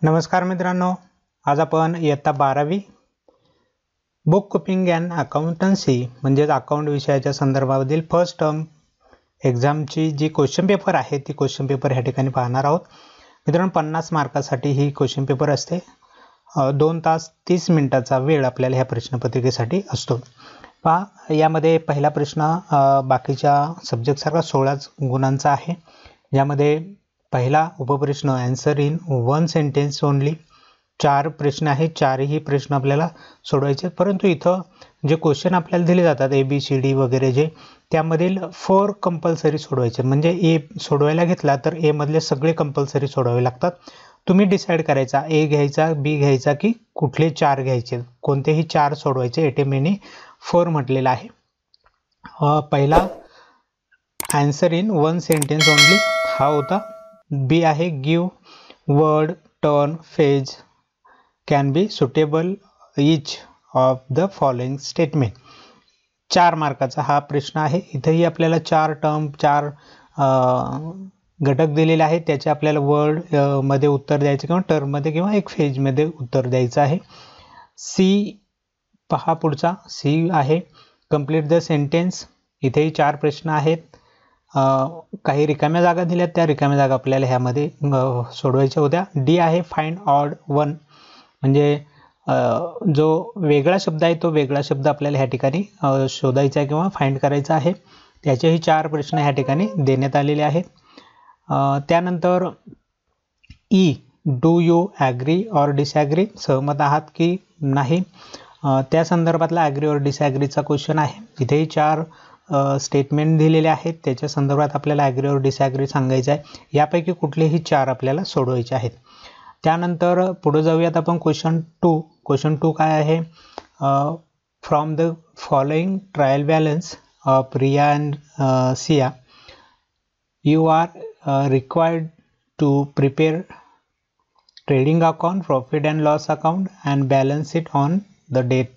नमस्कार मित्रांनो, आज आपण इयत्ता 12वी बुक कीपिंग अँड अकाउंटन्सी म्हणजेच अकाउंट विषयाच्या संदर्भातील फर्स्ट टर्म एक्झामची जी क्वेश्चन पेपर आहे ती क्वेश्चन पेपर ह्या ठिकाणी पाहणार आहोत. मित्रांनो, 50 मार्कासाठी ही क्वेश्चन पेपर असते. 2 तास 30 मिनिटाचा वेळ आपल्याला ह्या प्रश्नपत्रिकेसाठी असतो. पहा, यामध्ये पहिला प्रश्न बाकीच्या सब्जेक्टसारखा 16 गुणांचा आहे. यामध्ये पहिला उपप्रश्न आन्सर इन 1 सेंटेन्स ओनली. 4 प्रश्न आहेत, 4ही प्रश्न आपल्याला सोडवायचे. परंतु इथं जे क्वेश्चन आपल्याला दिले जातात ABCD वगैरे जे, त्यामधील 4 कंपल्सरी सोडवायचे. म्हणजे ए सोडवायला घेतला तर ए मधले सगळे कंपल्सरी सोडवावे लागतात. तुम्ही डिसाईड करायचा A घ्यायचा, B घ्यायचा की कुठले 4 घ्यायचे. कोणतेही 4 सोडवायचे. एट ए मेनी 4 म्हटलेलं आहे. पहिला आन्सर इन 1 सेंटेन्स ओनली हा होता. बी आहे give word turn phase can be suitable each of the following statement. 4 मार्काचा हा प्रश्न आहे. इथंही आपल्याला 4 टर्म 4 घटक दिलेले आहेत. त्याचे आपल्याला वर्ड मध्ये उत्तर द्यायचे किंवा टर्ममध्ये किंवा एक फेजमध्ये उत्तर द्यायचं आहे. सी पहा, पुढचा सी आहे कंप्लीट द सेंटेन्स. इथेही 4 प्रश्न आहेत. काही रिकाम्या जागा दिल्यात, त्या रिकाम्या जागा आपल्याला ह्यामध्ये सोडवायच्या होत्या. डी आहे फाइंड ऑड वन, म्हणजे जो वेगळा शब्द आहे तो वेगळा शब्द आपल्याला ह्या ठिकाणी शोधायचा आहे किंवा फाइंड करायचा आहे. त्याचेही 4 प्रश्न ह्या ठिकाणी देण्यात आलेले आहेत. त्यानंतर E do you agree or disagree, सहमत आहात की नाही, त्या संदर्भातला ॲग्री ऑर डिसॲग्रीचा क्वेश्चन आहे. इथेही 4 स्टेटमेंट दिलेले आहेत. त्याच्या संदर्भात आपल्याला ॲग्री और डिसॲग्री सांगायचं आहे. यापैकी कुठलेही 4 आपल्याला सोडवायचे आहेत. त्यानंतर पुढे जाऊयात आपण क्वेश्चन 2. क्वेश्चन 2 काय आहे? From the following trial balance of Riya and Siya you are required to prepare trading account, profit and loss account and balance it on the date.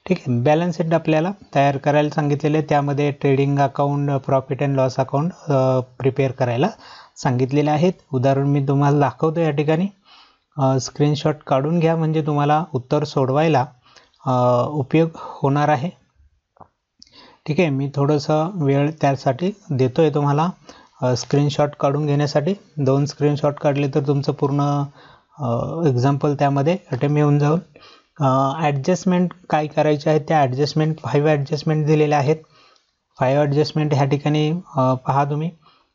ठीक आहे, बॅलन्स शीट आपल्याला तयार करायला सांगितलेले. त्यामध्ये trading account, profit and loss account prepare करायला सांगितलेले आहेत. उदाहरण मी तुम्हाला दाखवतो या ठिकाणी. स्क्रीनशॉट काढून घ्या म्हणजे तुम्हाला उत्तर सोडवायला उपयोग होणार आहे. ठीक आहे, मी थोडंसं वेळ त्यासाठी देतो आहे तुम्हाला स्क्रीनशॉट काढून घेण्यासाठी. 2 स्क्रीनशॉट काढले तर तुमचं पूर्ण एक्झाम्पल त्यामध्ये अटेम्प्ट येऊन जाऊन. ॲडजस्टमेंट काय करायचे आहेत, त्या ॲडजस्टमेंट 5 ॲडजस्टमेंट दिलेले आहेत. 5 ॲडजस्टमेंट ह्या ठिकाणी पहा तुम्ही.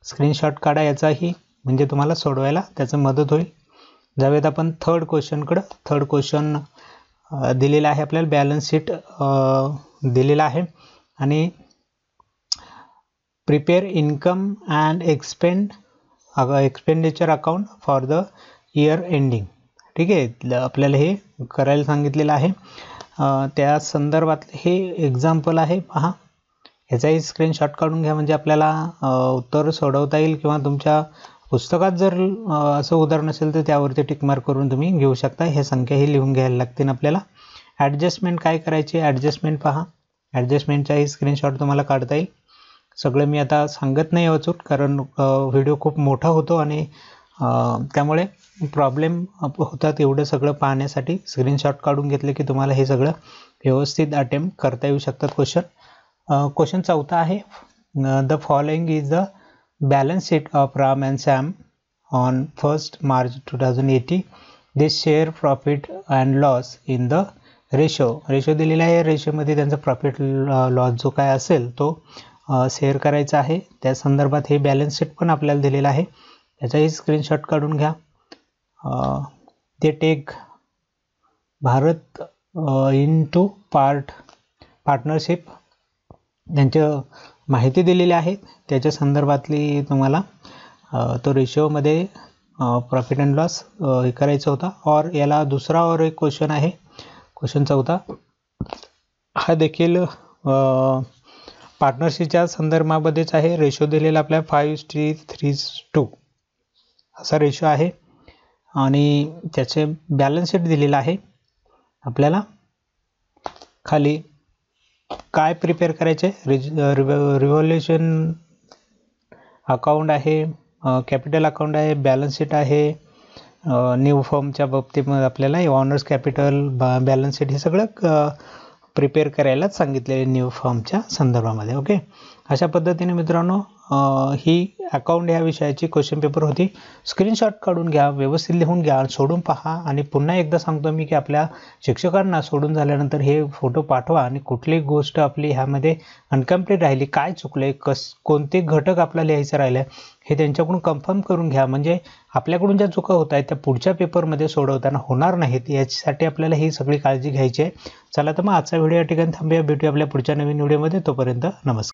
स्क्रीनशॉट काढा याचाही, म्हणजे तुम्हाला सोडवायला त्याचं मदत होईल. जाऊयात आपण थर्ड क्वेश्चनकडं. थर्ड क्वेश्चन दिलेला आहे आपल्याला. बॅलन्स शीट दिलेला आहे आणि prepare income and expenditure account for the year ending. ठीक आहे, आपल्याला हे करायला सांगितलेलं आहे. त्या संदर्भात हे एक्झाम्पल आहे. पहा, ह्याचाही स्क्रीनशॉट काढून घ्या म्हणजे आपल्याला उत्तर सोडवता येईल. किंवा तुमच्या पुस्तकात जर असं उदाहरण असेल तर त्यावरती टिकमार्क करून तुम्ही घेऊ शकता. हे संख्याही लिहून घ्यायला लागतील आपल्याला. ॲडजस्टमेंट काय करायची, ॲडजस्टमेंट पहा. ॲडजस्टमेंटचाही स्क्रीनशॉट तुम्हाला काढता येईल. सगळं मी आता सांगत नाही वाचून, कारण व्हिडिओ खूप मोठा होतो आणि त्यामुळे प्रॉब्लेम होतात. एवढं सगळं पाहण्यासाठी स्क्रीनशॉट काढून घेतले की तुम्हाला हे सगळं व्यवस्थित अटेम्प्ट करता येऊ शकतात क्वेश्चन. क्वेश्चन 4 आहे. The following is the balance sheet of Ram and Sam on 1 March 2080. This share profit and loss in the ratio दिलेला आहे. रेशोमध्ये त्यांचा प्रॉफिट लॉस जो काय असेल तो शेअर करायचा आहे. त्या संदर्भात हे बॅलन्स शीट पण आपल्याला दिलेलं आहे. त्याचाही स्क्रीनशॉट काढून घ्या. ते tech Bharat into partnership, त्यांची माहिती दिलेली आहे. त्याच्या संदर्भातली तुम्हाला तो रेशिओमध्ये प्रॉफिट अँड लॉस हे करायचा होता. और याला दुसरा और एक क्वेश्चन आहे. क्वेश्चन 4 हा देखील पार्टनरशिपच्या संदर्भामध्येच आहे. रेशो दिलेला आपल्या 5:3 असा रेशो आहे आणि त्याचे बॅलन्स शीट दिलेला आहे आपल्याला. खाली काय प्रिपेअर करायचे, रिव्हॉल्युशन अकाउंट आहे, कॅपिटल अकाउंट आहे, बॅलन्स शीट आहे, न्यू फॉर्मच्या बाबतीमध्ये आपल्याला ऑनर्स कॅपिटल बॅलन्स शीट हे सगळं प्रिपेअर करायलाच सांगितलेले न्यू फॉर्मच्या संदर्भामध्ये. ओके, अशा पद्धतीने मित्रांनो ही अकाउंट या विषयाची क्वेश्चन पेपर होती. स्क्रीनशॉट काढून घ्या, व्यवस्थित लिहून घ्या, सोडून पहा आणि पुन्हा एकदा सांगतो मी की आपल्या शिक्षकांना सोडून झाल्यानंतर हे फोटो पाठवा आणि कुठली गोष्ट आपली ह्यामध्ये अनकम्प्लीट राहिली, काय चुकले, कोणते घटक आपल्याला लिहायचं राहिले हे त्यांच्याकडून कन्फर्म करून घ्या. म्हणजे आपल्याकडून ज्या चुका होत आहेत त्या पुढच्या पेपरमध्ये सोडवताना होणार नाहीत, याच्यासाठी आपल्याला ही सगळी काळजी घ्यायची आहे. चला तर मग आजचा व्हिडिओ या ठिकाणी थांबूया. भेटूया आपल्या पुढच्या नवीन व्हिडिओमध्ये. तोपर्यंत नमस्कार.